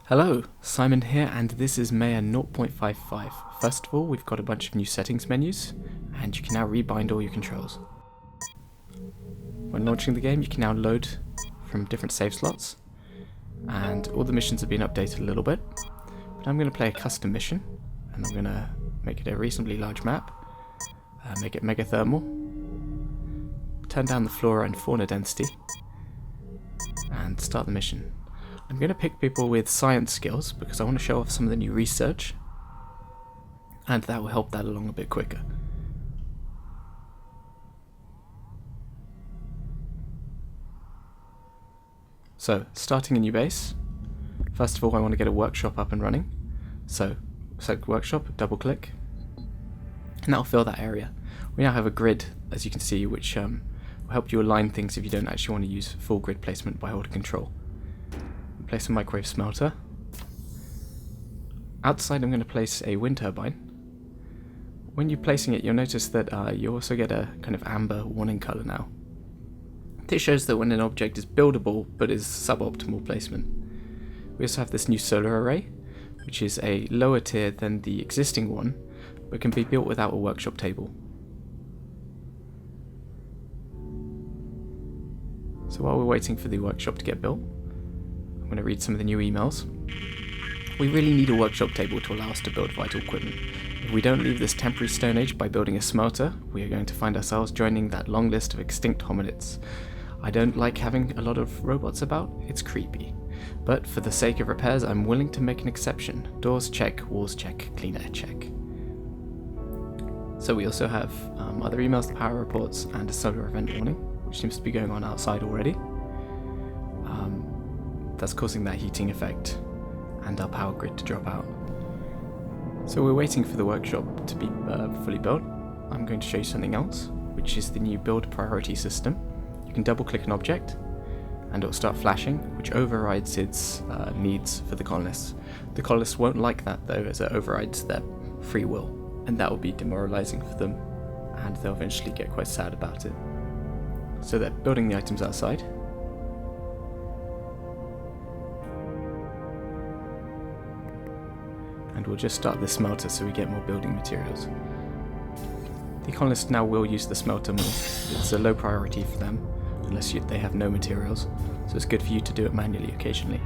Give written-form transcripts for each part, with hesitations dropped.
Hello, Simon here, and this is Maia 0.55. First of all, we've got a bunch of new settings menus, and you can now rebind all your controls. When launching the game, you can now load from different save slots, and all the missions have been updated a little bit. But I'm going to play a custom mission, and I'm going to make it a reasonably large map, make it mega thermal, turn down the flora and fauna density, and start the mission. I'm going to pick people with science skills because I want to show off some of the new research, and that will help that along a bit quicker. So, starting a new base. First of all, I want to get a workshop up and running. So, select workshop, double click, and that'll fill that area. We now have a grid, as you can see, which will help you align things if you don't actually want to use full grid placement by holding control. Place a microwave smelter. Outside I'm going to place a wind turbine. When you're placing it, you'll notice that you also get a kind of amber warning colour now. This shows that when an object is buildable but is suboptimal placement. We also have this new solar array, which is a lower tier than the existing one, but can be built without a workshop table. So while we're waiting for the workshop to get built, I'm going to read some of the new emails. We really need a workshop table to allow us to build vital equipment. If we don't leave this temporary Stone Age by building a smelter, we are going to find ourselves joining that long list of extinct hominids. I don't like having a lot of robots about, it's creepy. But for the sake of repairs, I'm willing to make an exception. Doors check, walls check, clean air check. So we also have other emails, power reports, and a solar event warning, which seems to be going on outside already. That's causing that heating effect and our power grid to drop out. So we're waiting for the workshop to be fully built. I'm going to show you something else, which is the new build priority system. You can double click an object and it will start flashing, which overrides its needs for the colonists. The colonists won't like that though, as it overrides their free will, and that will be demoralizing for them, and they'll eventually get quite sad about it. So they're building the items outside. And we'll just start the smelter so we get more building materials. The colonists now will use the smelter more. It's a low priority for them, unless they have no materials, so it's good for you to do it manually occasionally.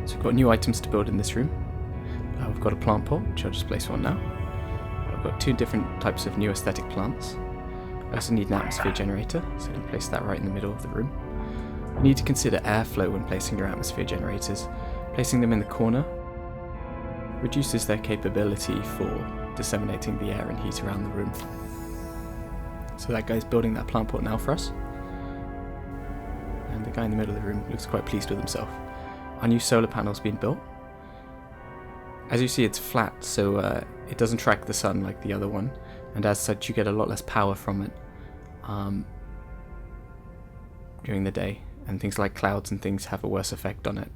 So we've got new items to build in this room. We've got a plant pot, which I'll just place one now. I've got two different types of new aesthetic plants. I also need an atmosphere generator, so I can place that right in the middle of the room. You need to consider airflow when placing your atmosphere generators. Placing them in the corner reduces their capability for disseminating the air and heat around the room. So that guy's building that plant pot now for us. And the guy in the middle of the room looks quite pleased with himself. Our new solar panel's been built. As you see, it's flat, so it doesn't track the sun like the other one, and as such you get a lot less power from it during the day, and things like clouds and things have a worse effect on it.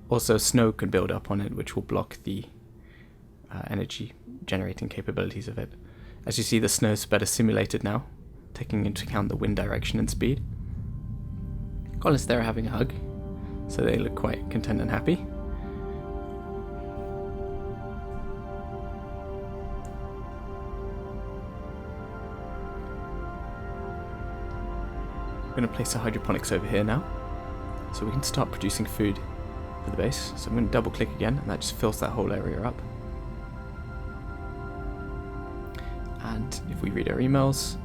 Also, snow can build up on it, which will block the energy generating capabilities of it. As you see, the snow is better simulated now, taking into account the wind direction and speed. Colonists there are having a hug, so they look quite content and happy. I'm going to place the hydroponics over here now, so we can start producing food for the base. So I'm going to double click again, and that just fills that whole area up. And if we read our emails,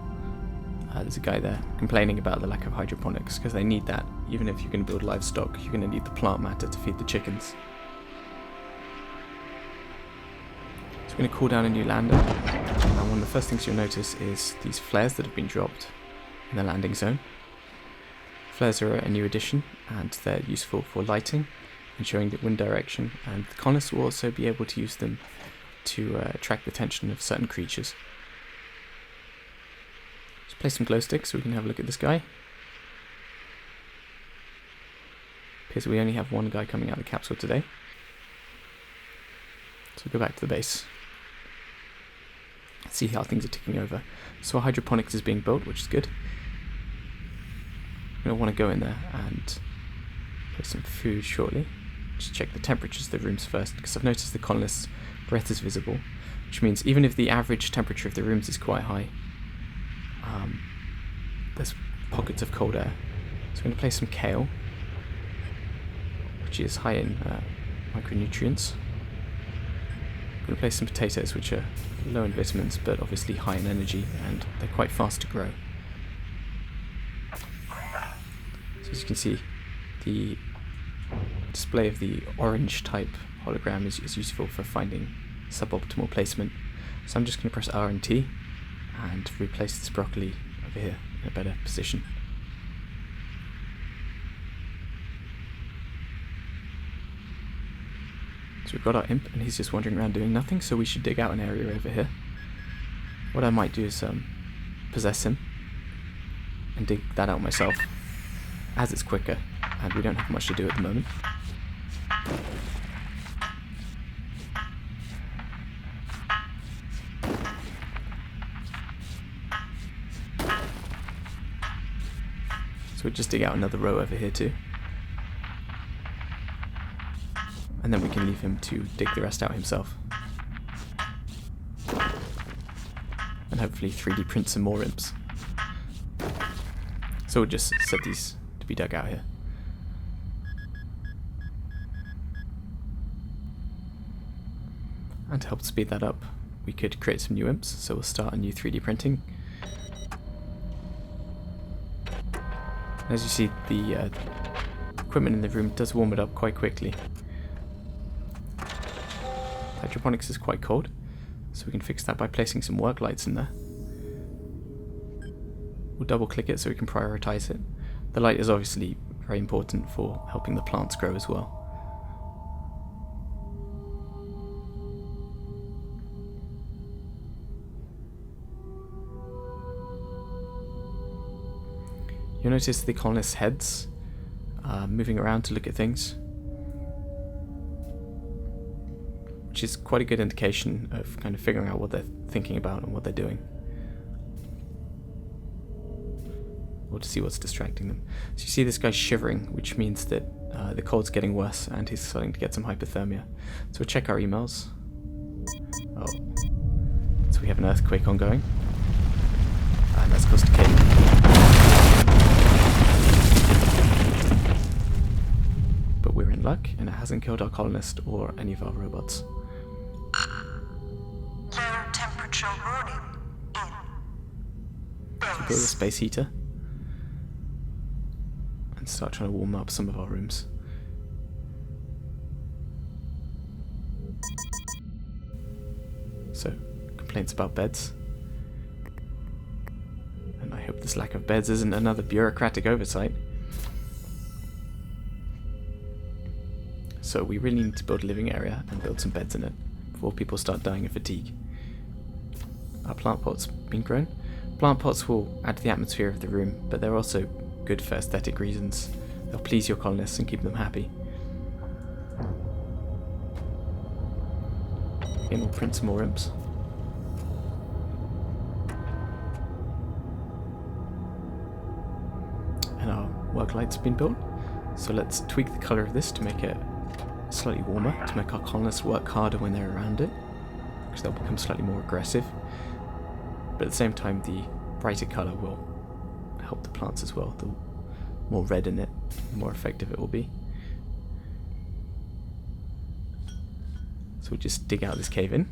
there's a guy there complaining about the lack of hydroponics, because they need that. Even if you're going to build livestock, you're going to need the plant matter to feed the chickens. So we're going to call down a new lander, and one of the first things you'll notice is these flares that have been dropped in the landing zone. Flares are a new addition, and they're useful for lighting and showing the wind direction, and the colonists will also be able to use them to attract the attention of certain creatures. Let's place some glow sticks so we can have a look at this guy. Appears we only have one guy coming out of the capsule today. So we'll go back to the base. See how things are ticking over. So our hydroponics is being built, which is good. I'm going to want to go in there and put some food shortly. just check the temperatures of the rooms first, because I've noticed the colonists' breath is visible, which means even if the average temperature of the rooms is quite high, there's pockets of cold air. So I'm going to place some kale, which is high in micronutrients. I'm going to place some potatoes, which are low in vitamins, but obviously high in energy, and they're quite fast to grow. So as you can see, the display of the orange type hologram is useful for finding suboptimal placement. So I'm just going to press R and T and replace this broccoli over here in a better position. So we've got our imp, and he's just wandering around doing nothing, so we should dig out an area over here. What I might do is possess him and dig that out myself, as it's quicker, and we don't have much to do at the moment. So we'll just dig out another row over here too. And then we can leave him to dig the rest out himself. And hopefully 3D print some more imps. So we'll just set these to be dug out here. And to help speed that up, we could create some new imps. So we'll start a new 3D printing. And as you see, the equipment in the room does warm it up quite quickly. Hydroponics is quite cold, so we can fix that by placing some work lights in there. We'll double click it so we can prioritize it. The light is obviously very important for helping the plants grow as well. You'll notice the colonists' heads moving around to look at things, which is quite a good indication of kind of figuring out what they're thinking about and what they're doing, or to see what's distracting them. So you see this guy shivering, which means that the cold's getting worse and he's starting to get some hypothermia. So we'll check our emails. Oh, so we have an earthquake ongoing, and that's caused a cave. But we're in luck, and it hasn't killed our colonist or any of our robots. Low temperature warning in So build a space heater and start trying to warm up some of our rooms. So, complaints about beds. And I hope this lack of beds isn't another bureaucratic oversight. So we really need to build a living area and build some beds in it before people start dying of fatigue. Our plant pot's been grown. Plant pots will add to the atmosphere of the room, but they're also good for aesthetic reasons. They'll please your colonists and keep them happy. Again, we'll print some more imps. And our work light's been built. So let's tweak the colour of this to make it slightly warmer, to make our colonists work harder when they're around it, because they'll become slightly more aggressive. But at the same time, the brighter colour will help the plants as well. The more red in it, the more effective it will be. So we'll just dig out this cave in.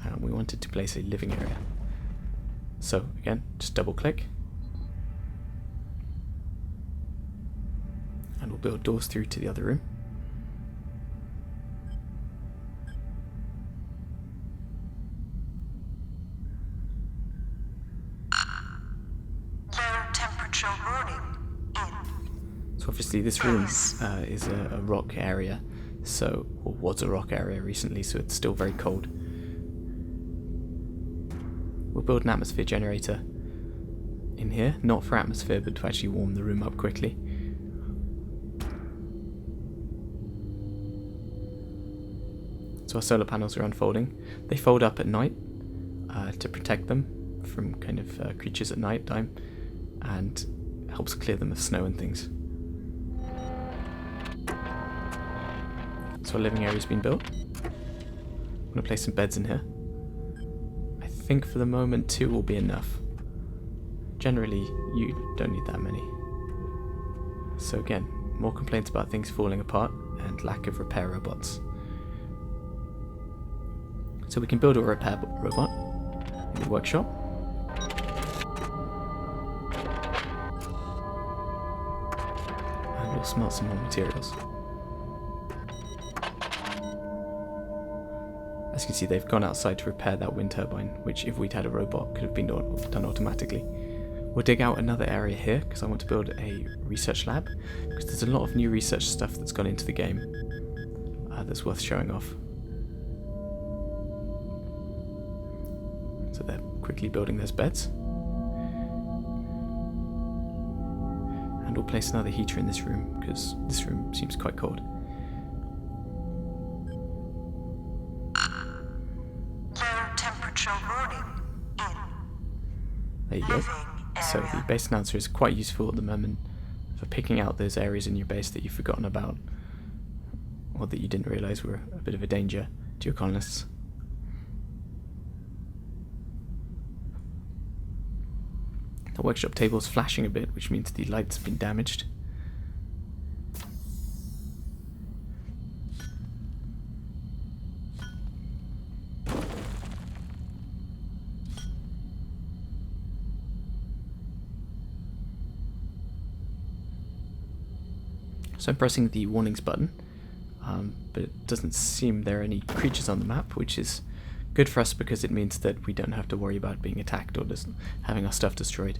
And we wanted to place a living area. So again, just double click. And we'll build doors through to the other room. low temperature warning in. So obviously this room is a rock area, or was a rock area recently, so it's still very cold. We'll build an atmosphere generator in here, not for atmosphere, but to actually warm the room up quickly. So our solar panels are unfolding. They fold up at night to protect them from kind of creatures at night time, and helps clear them of snow and things. So our living area's been built. I'm going to place some beds in here. I think for the moment 2 will be enough. Generally, you don't need that many. So again, more complaints about things falling apart and lack of repair robots. So we can build a repair robot in the workshop. And we'll smelt some more materials. As you can see, they've gone outside to repair that wind turbine, which if we'd had a robot could have been done automatically. We'll dig out another area here because I want to build a research lab, because there's a lot of new research stuff that's gone into the game that's worth showing off. So they're quickly building those beds. And we'll place another heater in this room because this room seems quite cold. Low temperature warning in. There you go. So the base announcer is quite useful at the moment for picking out those areas in your base that you've forgotten about, or that you didn't realise were a bit of a danger to your colonists. The workshop table is flashing a bit, which means the lights have been damaged. So I'm pressing the warnings button, but it doesn't seem there are any creatures on the map, which is good for us because it means that we don't have to worry about being attacked or just having our stuff destroyed.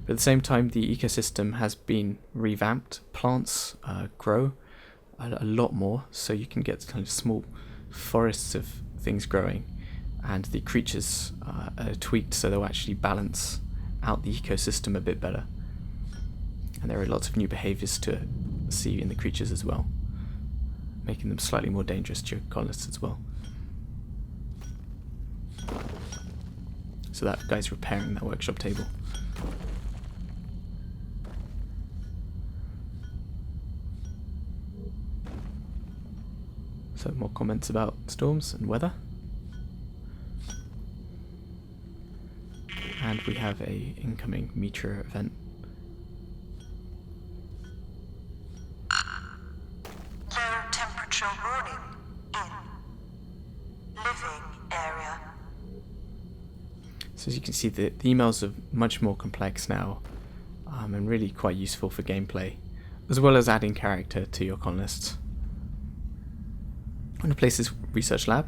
But at the same time, the ecosystem has been revamped. Plants grow a lot more, so you can get kind of small forests of things growing, and the creatures are tweaked so they'll actually balance out the ecosystem a bit better. And there are lots of new behaviours to see in the creatures as well, making them slightly more dangerous to your colonists as well. So that guy's repairing that workshop table. So more comments about storms and weather. And we have a incoming meteor event. Low temperature warning in. Living area. So as you can see, the emails are much more complex now, and really quite useful for gameplay, as well as adding character to your colonists. I'm going to place this research lab,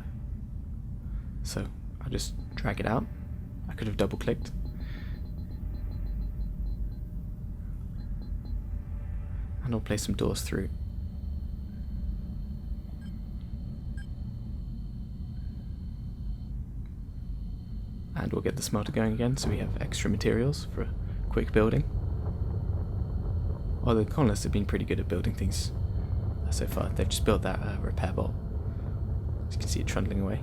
so I'll just drag it out. I could have double clicked. And I'll place some doors through. And we'll get the smelter going again, so we have extra materials for a quick building. Well, the colonists have been pretty good at building things so far. They've just built that repair bot. As you can see it trundling away.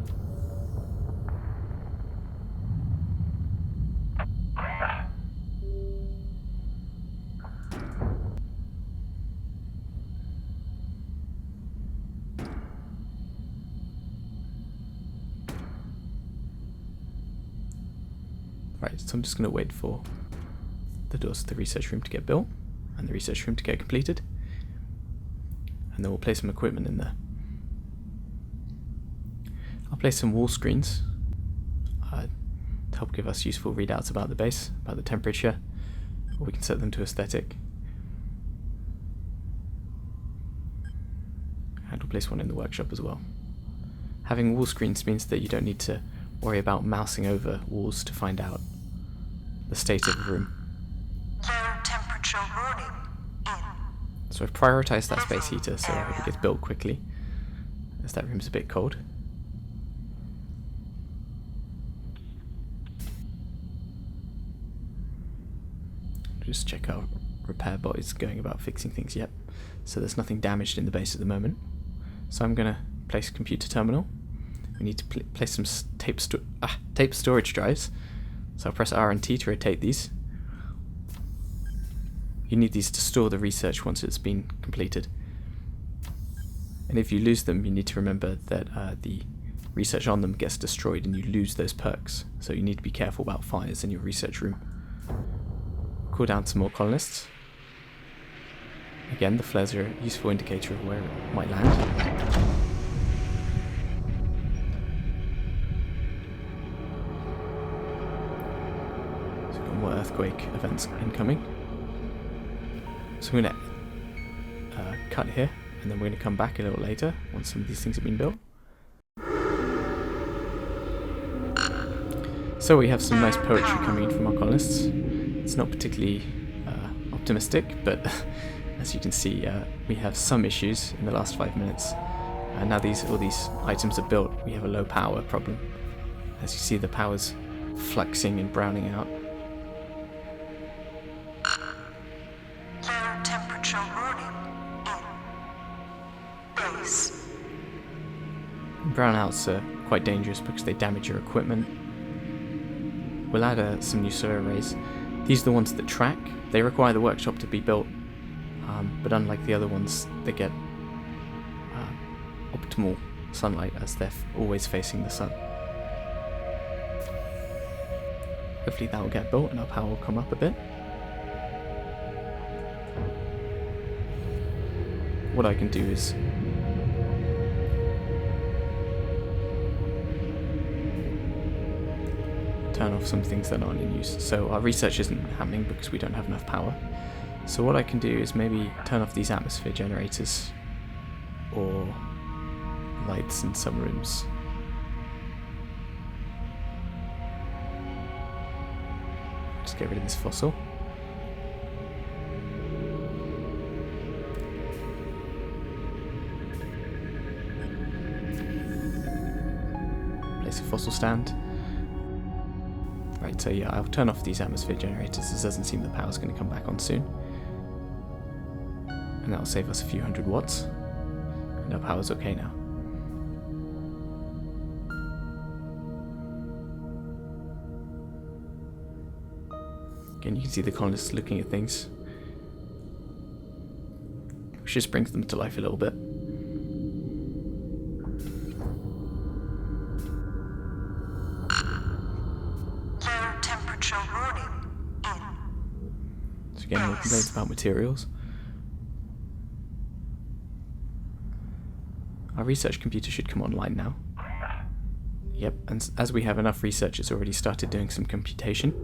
Right, so I'm just going to wait for the doors to the research room to get built and the research room to get completed, and then we'll place some equipment in there. I'll place some wall screens to help give us useful readouts about the base, about the temperature, or we can set them to aesthetic. And we'll place one in the workshop as well. Having wall screens means that you don't need to worry about mousing over walls to find out the state of the room. Low temperature warning in. So I've prioritised that space heater so I hope it gets built quickly, as that room's a bit cold. Just check our repair bot is going about fixing things. Yep, so there's nothing damaged in the base at the moment. So I'm going to place a computer terminal. We need to place some tape storage drives. So I'll press R and T to rotate these. You need these to store the research once it's been completed. And if you lose them, you need to remember that the research on them gets destroyed and you lose those perks. So you need to be careful about fires in your research room. Call down some more colonists. Again, the flares are a useful indicator of where it might land. So we've got more earthquake events incoming. So we're going to cut here, and then we're going to come back a little later once some of these things have been built. So we have some nice poetry coming in from our colonists. It's not particularly optimistic, but as you can see, we have some issues in the last 5 minutes. And now all these items are built, we have a low power problem. As you see, the power's fluxing and browning out. Low temperature warning in base. Brownouts are quite dangerous because they damage your equipment. We'll add some new solar arrays. These are the ones that track. They require the workshop to be built, but unlike the other ones, they get optimal sunlight as they're always facing the sun. Hopefully that will get built and our power will come up a bit. What I can do is turn off some things that aren't in use. So our research isn't happening because we don't have enough power. So what I can do is maybe turn off these atmosphere generators or lights in some rooms. Just get rid of this fossil. Place a fossil stand. Right, so yeah, I'll turn off these atmosphere generators. It doesn't seem the power's going to come back on soon. And that'll save us a few hundred watts. And our power's okay now. Again, you can see the colonists looking at things. Which just brings them to life a little bit. So again, more complaints about materials. Our research computer should come online now. Yep, and as we have enough research, it's already started doing some computation.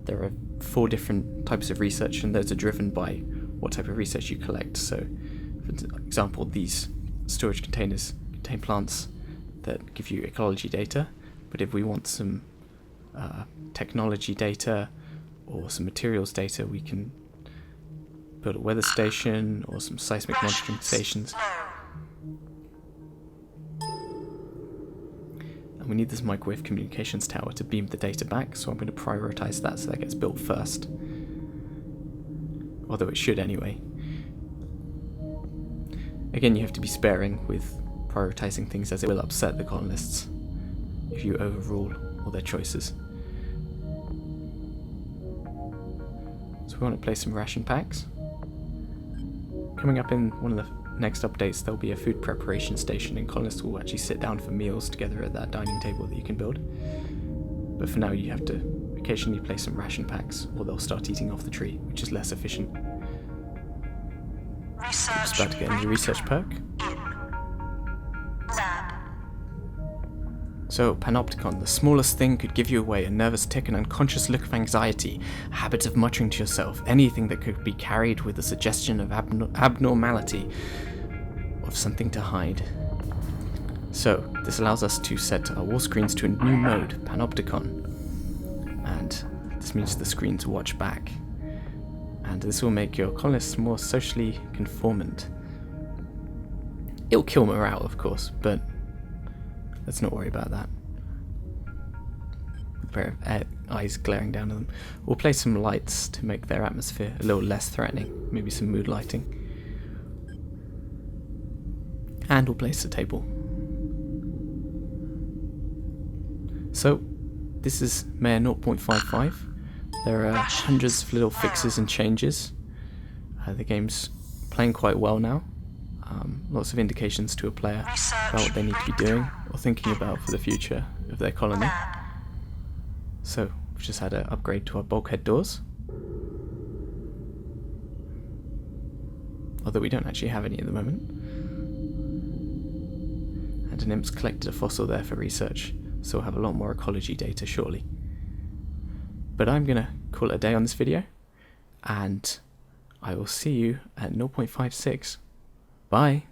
There are 4 different types of research, and those are driven by what type of research you collect. So, for example, these storage containers contain plants that give you ecology data, but if we want some technology data or some materials data, we can build a weather station or some seismic monitoring stations. And we need this microwave communications tower to beam the data back, so I'm going to prioritize that so that gets built first. Although it should anyway. Again, you have to be sparing with prioritizing things, as it will upset the colonists if you overrule all their choices. So we want to place some ration packs. Coming up in one of the next updates, there'll be a food preparation station, and colonists will actually sit down for meals together at that dining table that you can build. But for now, you have to occasionally place some ration packs, or they'll start eating off the tree, which is less efficient. Just about to get a new research perk. So, Panopticon, the smallest thing could give you away: a nervous tick, an unconscious look of anxiety, a habit of muttering to yourself, anything that could be carried with a suggestion of abnormality, of something to hide. So, this allows us to set our wall screens to a new mode, Panopticon. And this means the screens watch back. And this will make your colonists more socially conformant. It'll kill morale, of course, but let's not worry about that. A pair of eyes glaring down at them. We'll place some lights to make their atmosphere a little less threatening. Maybe some mood lighting. And we'll place a table. So, this is Maia 0.55. There are hundreds of little fixes and changes. The game's playing quite well now. Lots of indications to a player about what they need to be doing or thinking about for the future of their colony. So we've just had an upgrade to our bulkhead doors. Although we don't actually have any at the moment. And an imp's collected a fossil there for research, so we'll have a lot more ecology data shortly. But I'm going to call it a day on this video, and I will see you at 0.56. Bye!